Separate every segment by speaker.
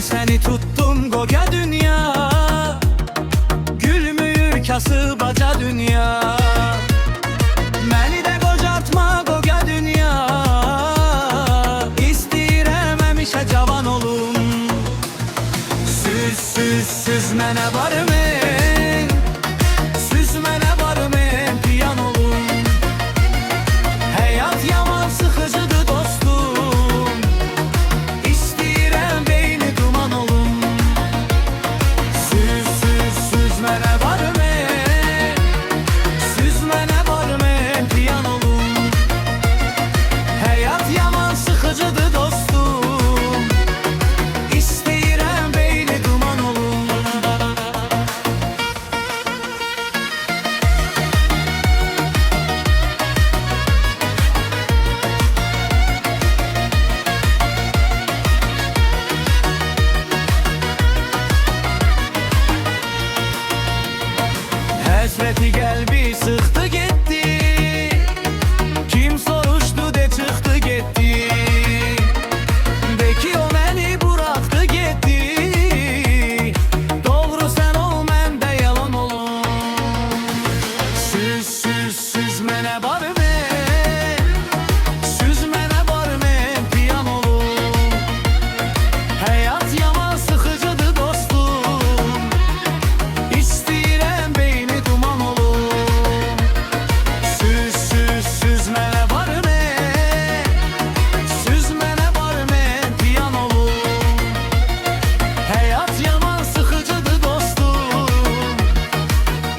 Speaker 1: seni tuttum koca dünya, gülmüyor kasıbaca dünya. Beni de kocatma koca dünya, İstəyirəm həmişə cavan olum. Süz mənə barmen, süz mənə barmen, piyan olum. Həyat yaman sıxıcıdır dostum, İstəyirəm beyni duman olum. Süz mənə barmen, süz mənə barmen, piyan olum. Həyat yaman sıxıcıdır dostum, İstəyirəm beyni duman olum. Həsrəti qəlbi sıxdı getdi, kim soruşdu de çıxdı getdi. De ki o məni buraxdı getdi, doğru sən ol məndə yalan olum. Süz mənə barmen, süz mənə barmen, piyan olum. Həyat yaman sıxıcıdır dostum, İstəyirəm beyni duman olum. Süz mənə barmen, süz mənə barmen, piyan olum. Həyat yaman sıxıcıdır dostum,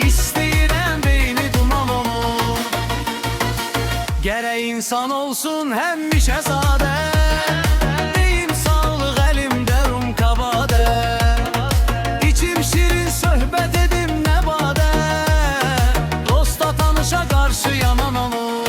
Speaker 1: İstəyirəm beyni duman olum. Gərək insan olsun həmişə sadə, deyim sağlıq əlimdə rum kavadə. İçim şirin söhbət edim nə badə, dosta tanışa qarşı yanan olur.